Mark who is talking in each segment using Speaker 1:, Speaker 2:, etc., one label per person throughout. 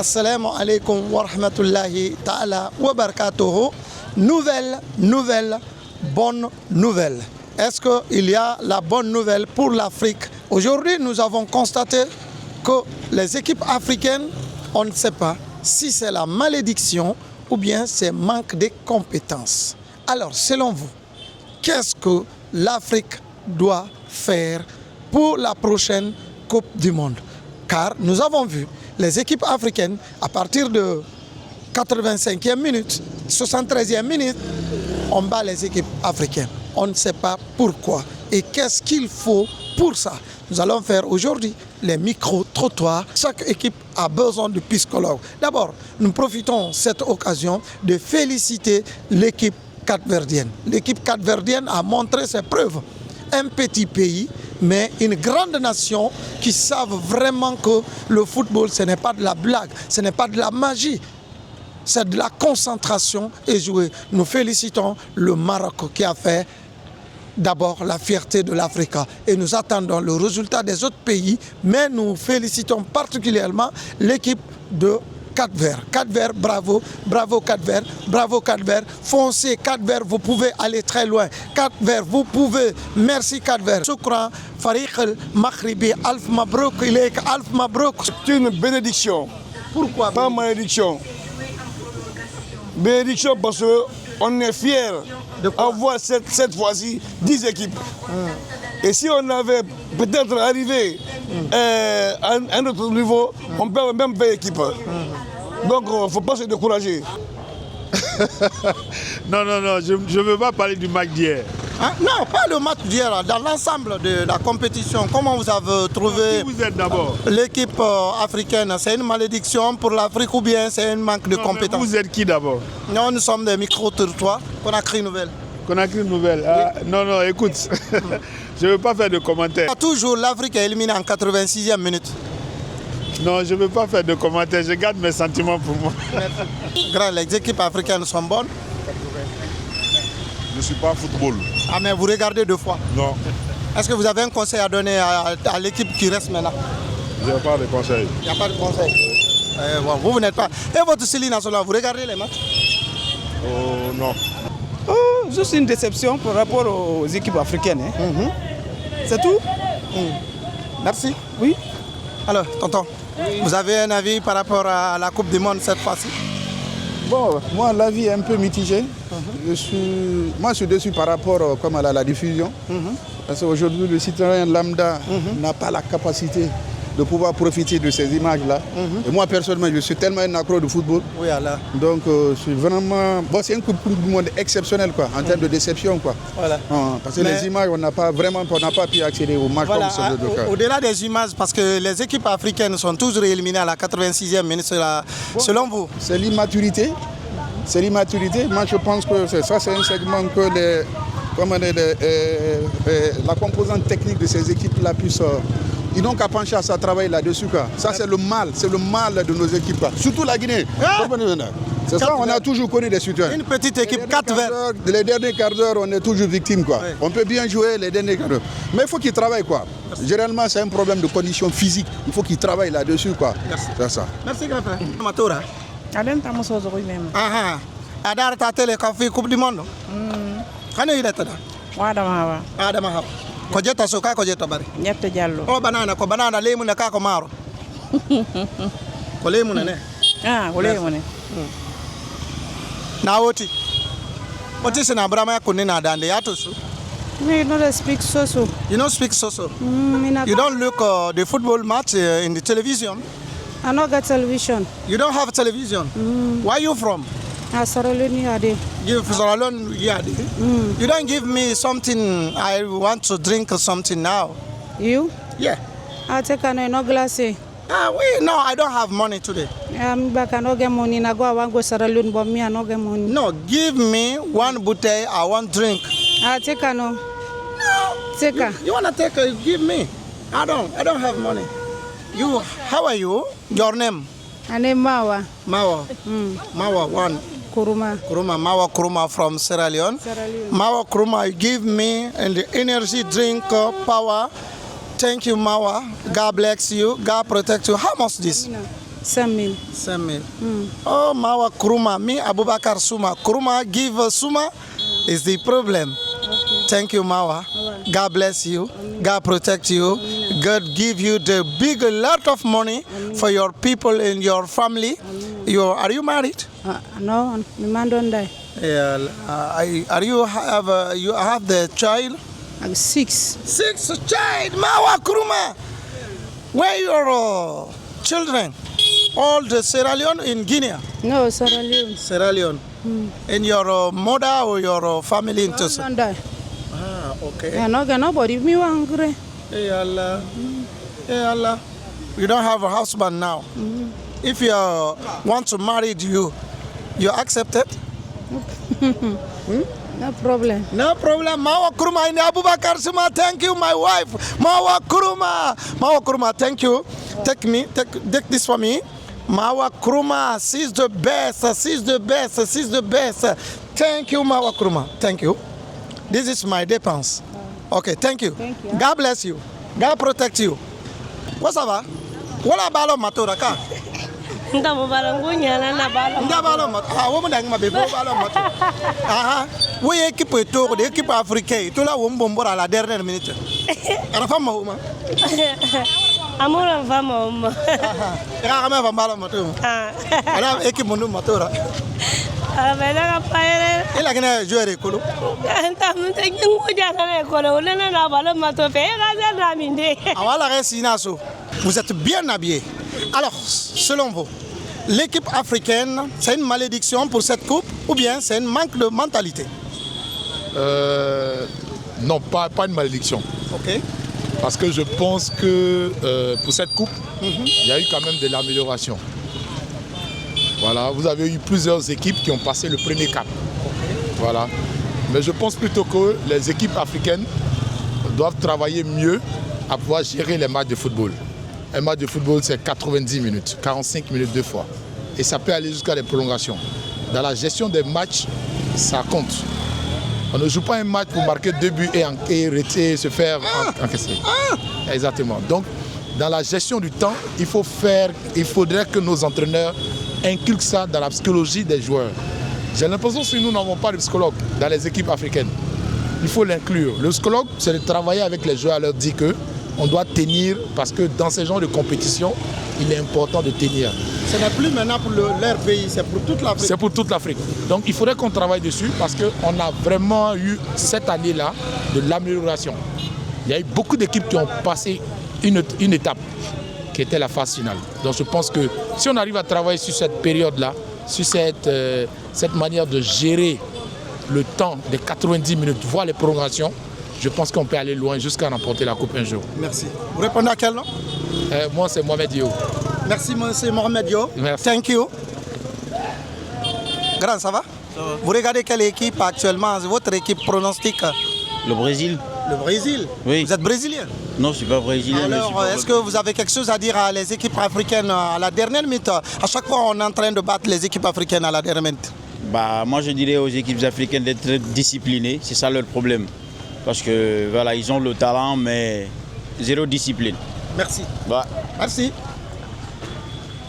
Speaker 1: Assalamu alaikum wa rahmatullahi ta'ala wa barakatuhu. Nouvelle, bonne nouvelle. Est-ce qu'il y a la bonne nouvelle pour l'Afrique? Aujourd'hui, nous avons constaté que les équipes africaines, on ne sait pas si c'est la malédiction ou bien c'est manque de compétences. Alors, selon vous, qu'est-ce que l'Afrique doit faire pour la prochaine Coupe du Monde? Car nous avons vu les équipes africaines, à partir de 85e minute, 73e minute, on bat les équipes africaines. On ne sait pas pourquoi et qu'est-ce qu'il faut pour ça. Nous allons faire aujourd'hui les micro-trottoirs. Chaque équipe a besoin de psychologues. D'abord, nous profitons de cette occasion de féliciter l'équipe capverdienne. L'équipe capverdienne a montré ses preuves. Un petit pays, mais une grande nation qui savent vraiment que le football, ce n'est pas de la blague, ce n'est pas de la magie. C'est de la concentration et jouer. Nous félicitons le Maroc qui a fait d'abord la fierté de l'Afrique. Et nous attendons le résultat des autres pays, mais nous félicitons particulièrement l'équipe de Cap-Vert. Cap-Vert, bravo, bravo Cap-Vert, bravo Cap-Vert. Foncez Cap-Vert, vous pouvez aller très loin. Cap-Vert, vous pouvez. Merci Cap-Vert. Shukran, Fariq al-Maghribi, Alf Mabrouk, Ilek, Alf Mabrouk.
Speaker 2: C'est une bénédiction.
Speaker 1: Pourquoi?
Speaker 2: Pas malédiction. Bénédiction parce qu'on est fiers d'avoir cette fois-ci 10 équipes. Et si on avait peut-être arrivé à un autre niveau, on peut même 20 équipes. Donc il ne faut pas se décourager.
Speaker 3: Non, je ne veux pas parler du match d'hier.
Speaker 1: Hein? Non, pas le match d'hier, dans l'ensemble de la compétition. Comment vous avez trouvé
Speaker 3: Qui vous êtes d'abord?
Speaker 1: L'équipe africaine? C'est une malédiction pour l'Afrique ou bien c'est un manque de compétences?
Speaker 3: Vous êtes qui d'abord?
Speaker 1: Non, nous sommes des micro-territoires. Conakry Nouvelle.
Speaker 3: Conakry Nouvelle. Ah, oui. Non, écoute, je ne veux pas faire de commentaires.
Speaker 1: Toujours l'Afrique est éliminée en 86e minute.
Speaker 3: Non, je ne veux pas faire de commentaires, je garde mes sentiments pour moi.
Speaker 1: Grand, les équipes africaines sont bonnes.
Speaker 4: Je ne suis pas football.
Speaker 1: Ah, mais vous regardez deux fois?
Speaker 4: Non.
Speaker 1: Est-ce que vous avez un conseil à donner à l'équipe qui reste maintenant?
Speaker 4: Je n'ai pas de conseil.
Speaker 1: Il n'y a pas de conseil. Bon, vous n'êtes pas. Et votre Céline nationale, vous regardez les matchs?
Speaker 4: Oh non.
Speaker 5: Oh, juste une déception par rapport aux équipes africaines. Hein. C'est tout.
Speaker 1: Merci.
Speaker 5: Oui.
Speaker 1: Alors, tonton, vous avez un avis par rapport à la Coupe du Monde cette fois-ci?
Speaker 5: Bon, moi, l'avis est un peu mitigé. Je suis déçu par rapport comme à la diffusion. Parce qu'aujourd'hui, le citoyen lambda n'a pas la capacité de pouvoir profiter de ces images-là. Et moi, personnellement, je suis tellement un accro de football.
Speaker 1: Oui, Allah.
Speaker 5: Donc, je suis vraiment... Bon, c'est une Coupe du Monde exceptionnelle, quoi, en termes de déception, quoi.
Speaker 1: Voilà.
Speaker 5: Parce que les images, on n'a pas pu accéder aux matchs
Speaker 1: voilà,
Speaker 5: comme ça.
Speaker 1: Au-delà des images, parce que les équipes africaines sont toujours éliminées à la 86e minute, selon vous?
Speaker 5: C'est l'immaturité. C'est l'immaturité. Moi, je pense que ça, c'est un segment que la composante technique de ces équipes-là puisse... Ils n'ont qu'à pencher à ça, travailler là-dessus. Ça, c'est le mal de nos équipes. Surtout la Guinée. C'est ça, on a toujours connu des situations.
Speaker 1: Une petite équipe, 4 verts.
Speaker 5: Les derniers quarts d'heure, on est toujours victime.
Speaker 1: Oui.
Speaker 5: On peut bien jouer les derniers quarts d'heure. Mais il faut qu'ils travaillent. Généralement, c'est un problème de conditions physiques. Il faut qu'ils travaillent là-dessus. C'est ça.
Speaker 1: Merci, grand frère. Matura. Adar ta télé café Coupe du Monde. Kana ida tada. Adama hawa. Ko jetta so ka ko jetta bari.
Speaker 6: Nyetta Diallo.
Speaker 1: O banana lemu na ka ko maro. Ko lemu na ne.
Speaker 6: Ko lemu ne.
Speaker 1: Na woti. Woti sina brama ko ni na dande ya to so.
Speaker 6: Me don't speak Soso.
Speaker 1: You don't speak Soso. You don't look the football match in the television.
Speaker 6: I don't get television.
Speaker 1: You don't have television. Where are you from?
Speaker 6: Sierra Leone.
Speaker 1: You from Sierra Leone? You don't give me something. I want to drink something now.
Speaker 6: You?
Speaker 1: Yeah.
Speaker 6: I'll take no glass.
Speaker 1: No, I don't have money today.
Speaker 6: I'm back. I don't get money. I want to go Sierra Leone, but me I don't get money.
Speaker 1: No, give me one bouteille. I want drink.
Speaker 6: I'll take no.
Speaker 1: No.
Speaker 6: Take
Speaker 1: You wanna take her? Give me. I don't have money. You? How are you? Your name?
Speaker 6: My name Mawa.
Speaker 1: Mawa. Mawa one.
Speaker 6: Kuruma.
Speaker 1: Mawa Kuruma from Sierra Leone. Mawa Kuruma, you give me and the energy drink power. Thank you, Mawa. God bless you. God protect you. How much this?
Speaker 6: 5 000.
Speaker 1: 5 000. Oh, Mawa Kuruma, me Abubakar Suma. Kuruma give Suma is the problem. Thank you, Mawa. God bless you. God protect you. God give you the big lot of money for your people and your family. Are you married?
Speaker 6: No, my man don't die.
Speaker 1: Yeah. Are you have the child?
Speaker 6: 6.
Speaker 1: 6 child. Mawa Kuruma. Where your children? All the Sierra Leone in Guinea?
Speaker 6: No, Sierra Leone.
Speaker 1: Sierra Leone. And your mother or your family in Tosa?
Speaker 6: Don't die.
Speaker 1: Ah, okay.
Speaker 6: Yeah, no, nobody me hungry.
Speaker 1: Hey Allah. Hey Allah. You don't have a husband now. If you want to marry you accept it?
Speaker 6: No problem.
Speaker 1: No problem. Mawa Kuruma in Abubakar Suma. Thank you, my wife. Mawa Kuruma. Mawa Kuruma, thank you. Take this for me. Mawa Kuruma, she's the best. She's the best. She's the best. Thank you, Mawa Kuruma. Thank you. This is my dépense. Okay, thank you.
Speaker 6: Thank you.
Speaker 1: God bless you. God protect you. What's up? Wala balo matura ka?
Speaker 7: Ndabo balangunya na balo.
Speaker 1: Ndabalo mat. Ah, wo mudang mabe bo balo mat. Aha. Wo équipe to de équipe africaine. To la wo mbombora à la dernière minute. Ara fama uma.
Speaker 7: Amora fama uma.
Speaker 1: Era kama fa balo matura.
Speaker 7: Ah.
Speaker 1: Ara équipe mundu matura.
Speaker 7: Ara bela paere.
Speaker 1: Ila kena jouer kolo.
Speaker 7: Anta munte nguja na kolo. Ulena na balo matope. Ga za minde.
Speaker 1: Awala resina so. Vous êtes bien habillés. Alors, selon vous, l'équipe africaine, c'est une malédiction pour cette coupe ou bien c'est un manque de mentalité?
Speaker 4: Non, pas une malédiction.
Speaker 1: Ok.
Speaker 4: Parce que je pense que pour cette coupe, il y a eu quand même de l'amélioration. Voilà, vous avez eu plusieurs équipes qui ont passé le premier cap. Voilà. Mais je pense plutôt que les équipes africaines doivent travailler mieux à pouvoir gérer les matchs de football. Un match de football, c'est 90 minutes, 45 minutes deux fois. Et ça peut aller jusqu'à des prolongations. Dans la gestion des matchs, ça compte. On ne joue pas un match pour marquer 2 buts et se faire encaisser. Exactement. Donc, dans la gestion du temps, il faudrait que nos entraîneurs inculquent ça dans la psychologie des joueurs. J'ai l'impression que nous n'avons pas de psychologue dans les équipes africaines. Il faut l'inclure. Le psychologue, c'est de travailler avec les joueurs, leur dire que on doit tenir parce que dans ce genre de compétition, il est important de tenir.
Speaker 1: Ce n'est plus maintenant pour leur pays, c'est pour toute l'Afrique.
Speaker 4: C'est pour toute l'Afrique. Donc il faudrait qu'on travaille dessus parce qu'on a vraiment eu cette année-là de l'amélioration. Il y a eu beaucoup d'équipes qui ont passé une étape qui était la phase finale. Donc je pense que si on arrive à travailler sur cette période-là, sur cette manière de gérer le temps des 90 minutes, voire les prolongations, je pense qu'on peut aller loin jusqu'à remporter la coupe un jour.
Speaker 1: Merci. Vous répondez à quel nom?
Speaker 4: Moi, c'est Mohamed Yo.
Speaker 1: Merci, monsieur Mohamed Yo.
Speaker 4: Merci.
Speaker 1: Thank you. Grand, ça va?
Speaker 8: Ça va.
Speaker 1: Vous regardez quelle équipe actuellement? Votre équipe pronostique?
Speaker 8: Le Brésil?
Speaker 1: Le Brésil?
Speaker 8: Oui.
Speaker 1: Vous êtes brésilien?
Speaker 8: Non, je ne suis pas brésilien.
Speaker 1: Alors, est-ce que vous avez quelque chose à dire à les équipes africaines à la dernière minute? À chaque fois, on est en train de battre les équipes africaines à la dernière minute.
Speaker 8: Moi, je dirais aux équipes africaines d'être disciplinées. C'est ça leur problème. Parce que voilà, ils ont le talent, mais zéro discipline.
Speaker 1: Merci.
Speaker 8: Bah.
Speaker 1: Merci.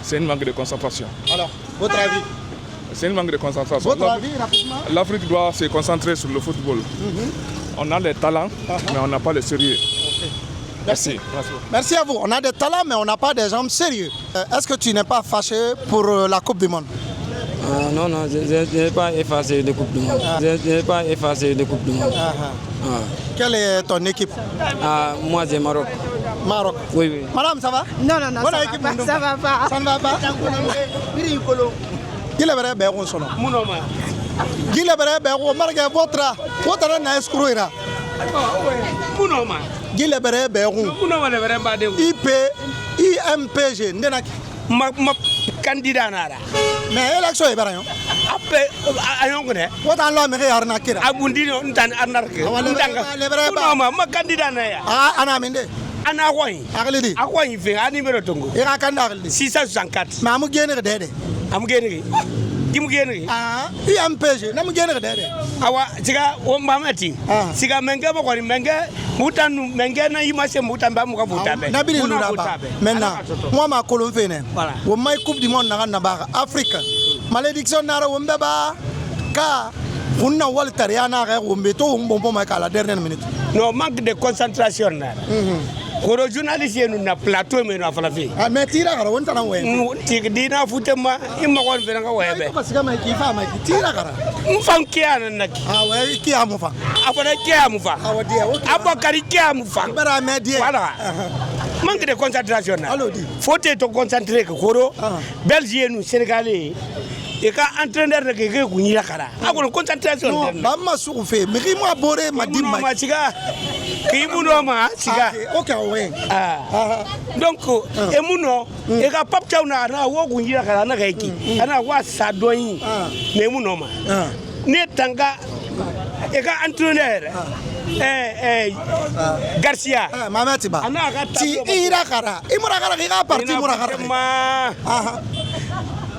Speaker 3: C'est une manque de concentration.
Speaker 1: Alors, votre avis?
Speaker 3: C'est une manque de concentration.
Speaker 1: Votre avis, rapidement?
Speaker 3: L'Afrique doit se concentrer sur le football. On a les talents, mais on n'a pas le sérieux.
Speaker 1: Okay.
Speaker 3: Merci.
Speaker 1: Merci à vous. On a des talents, mais on n'a pas des gens sérieux. Est-ce que tu n'es pas fâché pour la Coupe du Monde?
Speaker 9: Non, je n'ai pas effacé de Coupe du Monde. Je n'ai pas effacé de Coupe du Monde.
Speaker 1: Quelle est ton équipe?
Speaker 9: Moi, c'est Maroc.
Speaker 1: Maroc?
Speaker 9: Oui.
Speaker 1: Madame, ça va?
Speaker 6: Non, ça va pas.
Speaker 1: Ça ne va pas? Qui est le béron son nom? Qui est le béron? Marquez votre na escroira. Qui est le béron? IMPG.
Speaker 10: Ma candidat nara.
Speaker 1: Mais élection est bien.
Speaker 10: Après ayongone.
Speaker 1: What en l'homme est arnaqué.
Speaker 10: Abundino ntan arnaqué. Ma candidat naya.
Speaker 1: Ana minde.
Speaker 10: Ana wai.
Speaker 1: Aglidi.
Speaker 10: Akwa ife ani numéro tongo.
Speaker 1: Ira kanda aglidi.
Speaker 10: 664.
Speaker 1: Mais amu gene dede.
Speaker 10: Amu gene. Gimgene.
Speaker 1: Ah, IMPG, na mugene de.
Speaker 10: Awa siga o mamati. Siga menge ba ko menge mutan menge na yimase mutan ba mu ka futa be.
Speaker 1: Na bini lura ba. Maintenant, moi ma kolon fene.
Speaker 10: Voilà.
Speaker 1: Wo mai coupe du monde na ba Afrique. Malédiction na wo mbeba ka unna wal tariana ga wo mbeto wo mbombo mai kala dernière minute.
Speaker 10: Non, manque de concentration na. Koro journaliste nous na plateau mais na fala fi.
Speaker 1: Ah mais tira gara wonta na we.
Speaker 10: Ti dina futema imma kon fe nga webe.
Speaker 1: Ko siga mai ki fa mai tira gara.
Speaker 10: Mfan kiana naki.
Speaker 1: Ah we ki amufa.
Speaker 10: Afana kiamufa.
Speaker 1: Ah dia o.
Speaker 10: Abakari kiamufa.
Speaker 1: Bara medie.
Speaker 10: Voilà. Manque de concentration na.
Speaker 1: Allo di.
Speaker 10: Faut te concentrer que Koro. Belgique nous Sénégalais. Et quand entraîneur de quelqu'un qui n'y a pas, alors concentration.
Speaker 1: Non, maman souffre. Mais qui m'a boré m'a dit
Speaker 10: ma chiga. Qui m'a ma chiga.
Speaker 1: Ok ouais.
Speaker 10: Donc et mouno et quand papa tchauna na wo qui n'y a pas na reiki. Ana wa sadoi. Mais mouno ma. Ne tanga et quand entraîneur. Garcia.
Speaker 1: Maman tiba.
Speaker 10: Ana
Speaker 1: ti ira kara. Imura kara ki ka parti mura kara.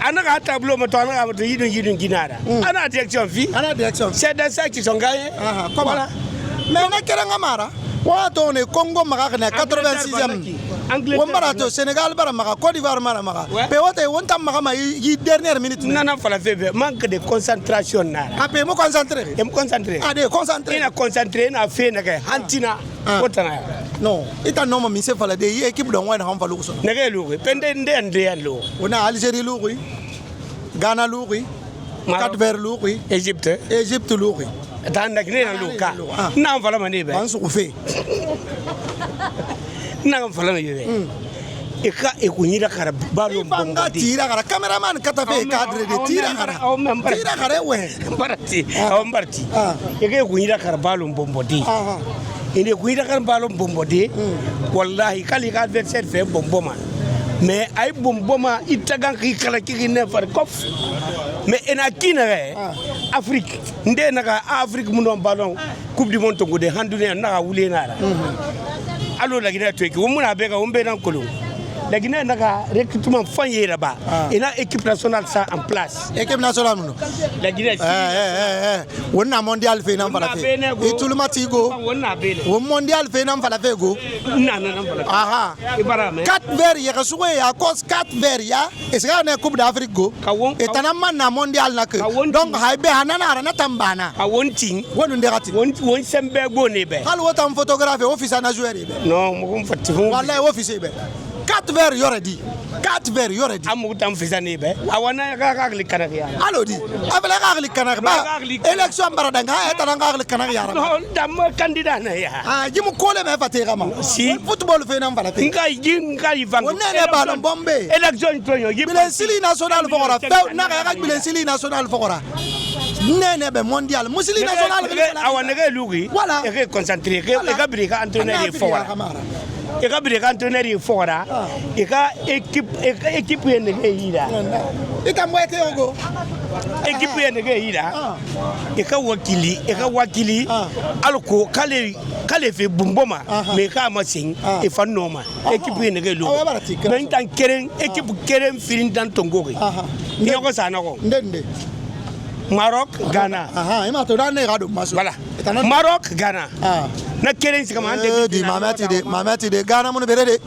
Speaker 10: Ana ka tableau mo tona ka to yidun ginara. Ana direction fi.
Speaker 1: Ana direction.
Speaker 10: C'est dans ça qu'ils sont gagnés.
Speaker 1: Voilà. Mais on a keranga mara. Wa to ne Congo maka na 86e. On bara to Sénégal bara maka Côte d'Ivoire mara maka. Pe wote wonta maka ma yi dernière minute.
Speaker 10: Nana fala febe manque de concentration na.
Speaker 1: Ape mo concentrer.
Speaker 10: Em concentrer.
Speaker 1: Ah de concentrer.
Speaker 10: Ina concentrer na fe na ka hantina. Wotana.
Speaker 1: Non, ita no mi se fala de yi équipe don wa na han falu so.
Speaker 10: Nege lugu pende ndende lo.
Speaker 1: Ona Algérie lugu. Ghana lugu. Cap-Vert lugu. Égypte lugu.
Speaker 10: Tanda kine na luka. Na fala mane be.
Speaker 1: Ban su fe.
Speaker 10: Na fala mane be. Eka ekunyira kara balo
Speaker 1: mbonga tira kara cameraman katafe cadre de tira kara we
Speaker 10: mbarti eka ekunyira kara balo mbombodi ine ekunyira kara balo mbombodi wallahi kali ka adversaire fait bomboma mais ay bomboma itagan ki kala ki ne far kof mais ena kina Afrique nde naka Afrique muno ballon coupe du monde ngode handune na wule nara allo la gina to ki wumuna beka wumbe nan kolo la Guinée n'a recrutement fanyé là-bas. Et là, équipe nationale ça en place.
Speaker 1: Équipe nationale, non.
Speaker 10: La Guinée.
Speaker 1: On a mondial fait non voilà. Et tout le matigo. On mondial fait non voilà go.
Speaker 10: Non.
Speaker 1: Aha. 4 verres il y a soué à cause 4 verres ya. Et c'est une coupe d'Afrique go. Et tanama na mondial na que. Donc haïbe hanana na tambana.
Speaker 10: A one thing.
Speaker 1: One nderati.
Speaker 10: One sembe bonebe.
Speaker 1: Hal wotam photographe office na joueur.
Speaker 10: Non, mo fatti.
Speaker 1: Wallahi office be. 4 verres y aurait dit. 4 verres y aurait dit.
Speaker 10: Amoutam faisane be. Awana gagli kanaria.
Speaker 1: Allo di. Avec gagli kanaria. Élection baradanga et la gagli kanaria.
Speaker 10: Non, dam candidat na ya.
Speaker 1: Ah, jimu kole me fatira ma.
Speaker 10: Si
Speaker 1: football fait nan valate.
Speaker 10: Ngai van.
Speaker 1: On est ballon bombé.
Speaker 10: Élection tonyo.
Speaker 1: Bilensili national fora. Fe na ga bilensili national fora. Nene be mondial. Musili national.
Speaker 10: Awana ga lugi.
Speaker 1: Voilà.
Speaker 10: Et concentré. Et ga brika entraîneur fora. Et quand il est fort, et quand équipe est négative,
Speaker 1: et quand moi
Speaker 10: équipe est négative, et quand wakili, alors qu'elle fait bomboma, mais quand massin, et fanoma, équipe est négative. Maintenant, équipe keren firin dans Tongo. Il y a quoi ça non? Maroc, Ghana. Voilà. Maroc, Ghana. Na keren si kama
Speaker 1: di mamati de Ghana mun berede.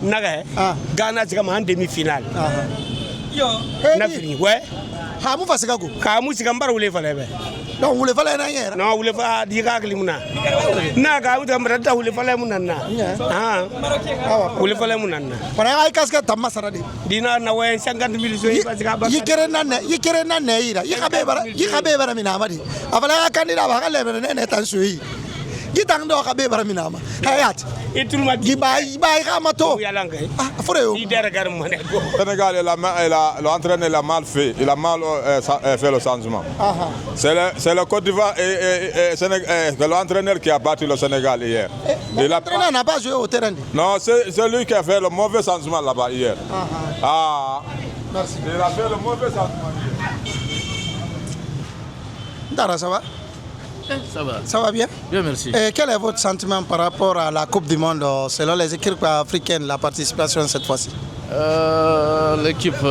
Speaker 10: Naga. Ghana si kama demi finale. Na fini ouais.
Speaker 1: Ha mu fasika go.
Speaker 10: Ka mu si kambara wule fale be.
Speaker 1: Non wule fale na yera.
Speaker 10: Non wule fa di ka klimuna. Na ga mu tambara ta wule fale mun na. Wule fale mun na.
Speaker 1: Para ay kaska tamma sarade.
Speaker 10: Dina na wayen 50,000 so yi basika ba.
Speaker 1: Yikere nan ne ira. Yikabe bara mina amadi. Afala kandida ba kale ne tan suyi. Gitang do ka be bara mina ma. Hayat.
Speaker 10: Et tout le monde
Speaker 1: dit
Speaker 11: Sénégal, l'entraîneur a mal fait. Il a mal fait le changement. C'est le Côte d'Ivoire et l'entraîneur qui a battu le Sénégal hier.
Speaker 1: L'entraîneur n'a pas joué au terrain.
Speaker 11: Non, c'est lui qui a fait le mauvais changement là-bas hier.
Speaker 1: Merci.
Speaker 11: Il a fait le mauvais changement hier.
Speaker 1: Dara, ça va?
Speaker 12: Ça va.
Speaker 1: Ça va bien?
Speaker 12: Bien, merci.
Speaker 1: Et quel est votre sentiment par rapport à la Coupe du Monde selon les équipes africaines, la participation cette fois-ci?
Speaker 12: L'équipe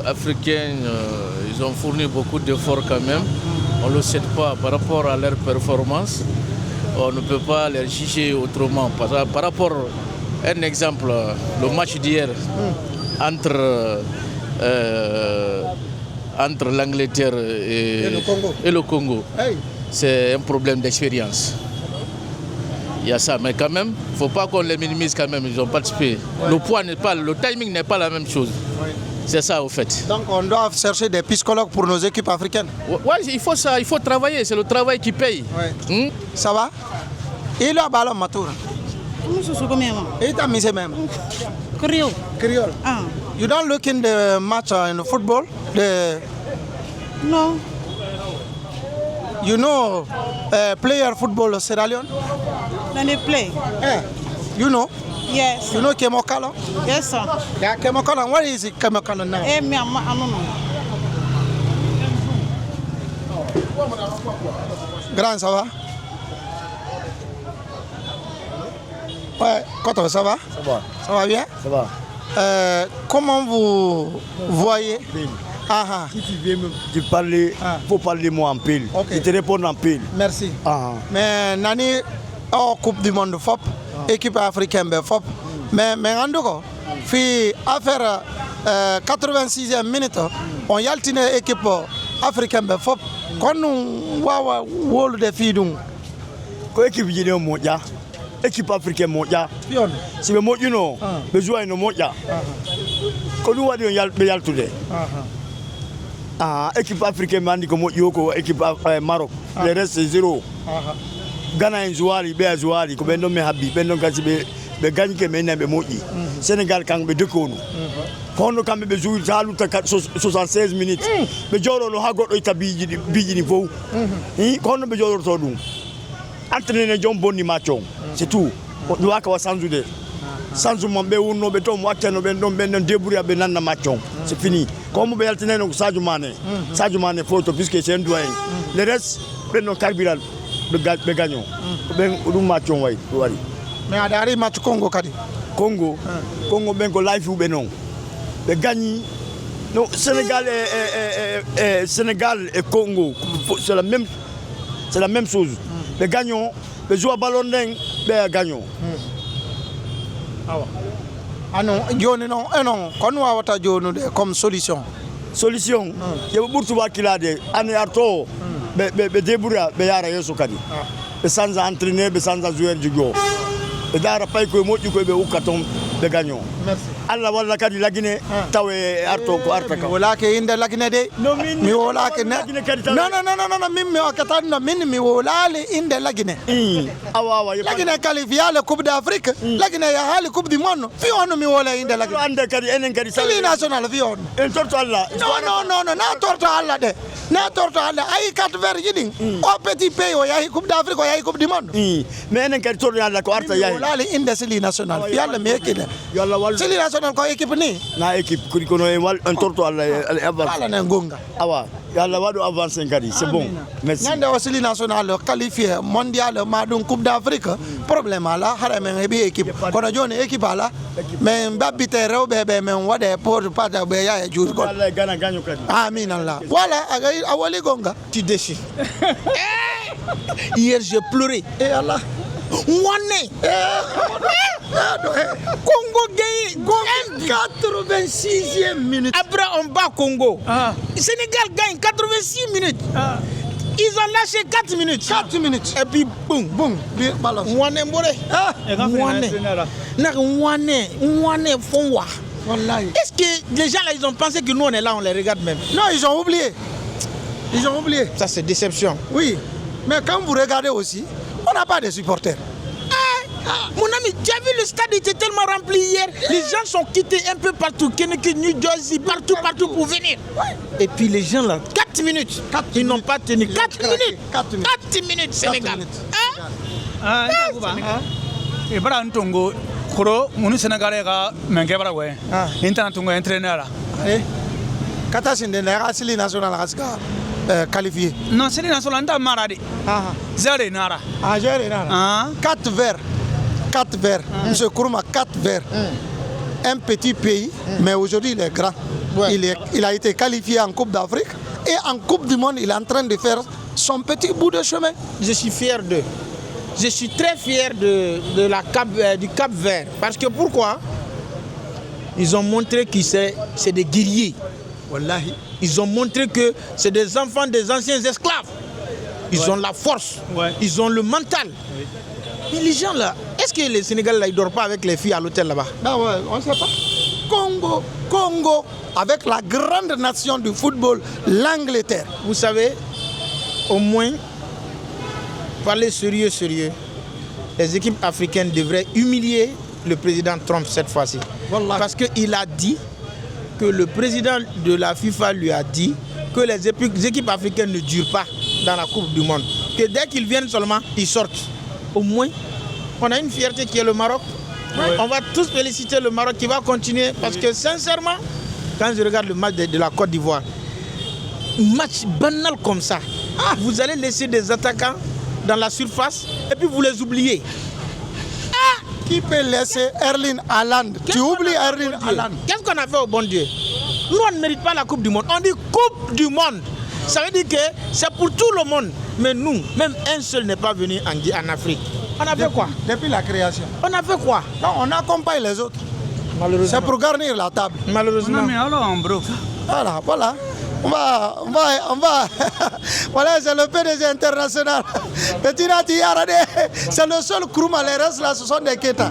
Speaker 12: africaine, ils ont fourni beaucoup d'efforts quand même. On ne le sait pas par rapport à leur performance. On ne peut pas les juger autrement. Par rapport à un exemple, le match d'hier entre l'Angleterre et le Congo, c'est un problème d'expérience. Il y a ça, mais quand même, il ne faut pas qu'on les minimise quand même, ils ont participé. Le poids n'est pas, le timing n'est pas la même chose. C'est ça au fait.
Speaker 1: Donc on doit chercher des psychologues pour nos équipes africaines.
Speaker 12: Oui, il faut ça, il faut travailler, c'est le travail qui paye.
Speaker 1: Ça va? Il a ballon matura. Et t'as mis même.
Speaker 6: Creole.
Speaker 1: Creole. You don't look in the match in the football?
Speaker 6: No.
Speaker 1: You know player football Sierra Leone?
Speaker 6: Then they play.
Speaker 1: You know?
Speaker 6: Yes.
Speaker 1: You know Kemokalo?
Speaker 6: Yes, sir.
Speaker 1: Yeah, Kemokalo. What is it Kemokalo now?
Speaker 6: I don't know.
Speaker 1: Grand, ça va? Ouais, Koto, ça va?
Speaker 13: Ça va.
Speaker 1: Ça va bien?
Speaker 13: Ça va.
Speaker 1: Comment vous voyez?
Speaker 13: Si tu viens me parler, il faut parler moi en pile. Je te réponds en pile.
Speaker 1: Merci. Mais Nani, Coupe du Monde FOP, équipe africaine FOP. Mais en tout cas, puis affaire 86e minute, on y a une équipe africaine FOP. Quand nous avons le défi,
Speaker 13: quand l'équipe est mondiale, l'équipe africaine mondiale, si le mot you know, besoin de mondial. Quand nous avons le today. Équipe africaine m'a dit que Yoko, équipe Maroc, le reste c'est 0. Ghana est joué, Béa joué, comme Ben Habi, Ben Kazibe, Ben Gani qui mène be moji. Sénégal quand be deux kono. Quand on cambe besoin de ça, 76 minutes. Mais Joro no hagot itabi biji niveau. Quand on besoin de ça nous. Entraîner John Boni Machon, c'est tout. Nous avons sans doute. Sans mambe uno beton wakeno ben débrouiller à benana Machon. C'est fini. Comme be altiner no Sadio Mané photo puisque c'est un doyen. Le reste ben no carburant be gagnon. Ben Machon way wari.
Speaker 1: Mais adari match Congo kadi.
Speaker 13: Congo ben ko life ou benon. Be gagni. Non, Sénégal et Congo, c'est la même chose. Les gagnants, les joueurs ballon dingue, les gagnants.
Speaker 1: Ah non, non, quand nous avons comme solution.
Speaker 13: Solution, il y a beaucoup de gens qui l'ont dit. Année à toi, mais débrouiller, mais yara yeso kadi. Mais sans entraîner, mais sans jouer du go. Et d'ailleurs, pas que moi tu peux be ukaton les gagnants. Merci. Allah wala kadi la Guinée, tawe arto ko artaka.
Speaker 1: Wala ke inde la Guinée de. Mi wala ke non, mi wakatana mi wala le inde la Guinée. La Guinée qualifié la Coupe d'Afrique, la Guinée ya hali Coupe du Monde. Fi on mi wala inde la Guinée.
Speaker 13: Ande kadi enen kadi
Speaker 1: sali national fi on.
Speaker 13: En torto Allah.
Speaker 1: Non, na torto Allah de. Na torto Allah ay 4 vers yiding. O petit pays o ya Coupe d'Afrique o ya Coupe du Monde.
Speaker 13: Mais enen kadi torto Allah ko arta ya.
Speaker 1: Wala le inde sali national. Yalla me kede.
Speaker 13: Yalla wal
Speaker 1: sali national ko équipe ni.
Speaker 13: Na équipe kuri kono en torto Allah avance.
Speaker 1: Ala na ngonga.
Speaker 13: Awa. Yalla wado avance kadi, c'est bon. Merci.
Speaker 1: Nyande wasili national qualifié mondial madun Coupe d'Afrique. Problème ala harame hebi équipe. Kono joni équipe ala. Mais mbabite rewbe be men wade pour pas be ya jour ko.
Speaker 13: Allah gana ganyo kadi.
Speaker 1: Amin Allah. Voilà, awali gonga.
Speaker 10: Tu déchires. Hier j'ai pleuré.
Speaker 1: Et Allah.
Speaker 10: Ouane. Congo gagne 86e minute. Après on bat Congo. Sénégal gagne 86 minutes. Ils ont lâché 4 minutes.
Speaker 1: 4 minutes.
Speaker 10: Et puis boum.
Speaker 1: Balance.
Speaker 10: Ouane mbore. Ouane fonwa. Est-ce que les gens là ils ont pensé que nous on est là, on les regarde même?
Speaker 1: Non, ils ont oublié.
Speaker 10: Ça c'est déception.
Speaker 1: Oui. Mais quand vous regardez aussi, on n'a pas de supporters.
Speaker 10: Mon ami, tu as vu le stade était tellement rempli hier. Les gens sont quittés un peu partout. Kentucky, New Jersey, partout pour venir. Et puis les gens là, 4 minutes. Ils n'ont pas tenu 4 minutes. 4 minutes Sénégal.
Speaker 14: Et voilà, Ntongo, Koro, mon Sénégalais, Mengabra, Intantongo, entraîneur.
Speaker 1: Kata sinde na asili national aska qualifié.
Speaker 14: Non, c'est national nda maradi. Zéré nara.
Speaker 1: Zéré nara. 4 verres. Monsieur Kourma 4 verres. un petit pays, mais aujourd'hui il est grand. Il a été qualifié en Coupe d'Afrique et en Coupe du Monde, il est en train de faire son petit bout de chemin.
Speaker 15: Je suis fier d'eux. Je suis très fier du Cap-Vert. Parce que pourquoi? Ils ont montré que c'est des guerriers.
Speaker 1: Wallahi.
Speaker 15: Ils ont montré que c'est des enfants des anciens esclaves. Ils ont la force, ils ont le mental. Mais les gens là, est-ce que les Sénégalais là, ils ne dorment pas avec les filles à l'hôtel là-bas?
Speaker 1: Ben ouais, on ne sait pas. Congo, avec la grande nation du football, l'Angleterre.
Speaker 15: Vous savez, au moins, parler sérieux, les équipes africaines devraient humilier le président Trump cette fois-ci. Parce qu'il a dit que le président de la FIFA lui a dit que les équipes africaines ne durent pas dans la Coupe du Monde. Que dès qu'ils viennent seulement, ils sortent. Au moins, on a une fierté qui est le Maroc. On va tous féliciter le Maroc qui va continuer. Parce que sincèrement, quand je regarde le match de la Côte d'Ivoire, un match banal comme ça, vous allez laisser des attaquants dans la surface et puis vous les oubliez.
Speaker 1: Qui peut laisser Erling Haaland? Tu oublies Erling Haaland.
Speaker 15: Qu'est-ce qu'on a fait au bon Dieu? Nous, on ne mérite pas la Coupe du Monde. On dit Coupe du Monde. Ça veut dire que c'est pour tout le monde. Mais nous, même un seul n'est pas venu en Afrique. On a fait quoi?
Speaker 1: Depuis la création.
Speaker 15: On a fait quoi?
Speaker 1: Non, on accompagne les autres. C'est pour garnir la table.
Speaker 15: Malheureusement.
Speaker 1: Voilà. On va. Voilà, c'est le PDG international. Petit Nati Yarade, c'est le seul Kourouma. Les restes là, ce sont des Kétas.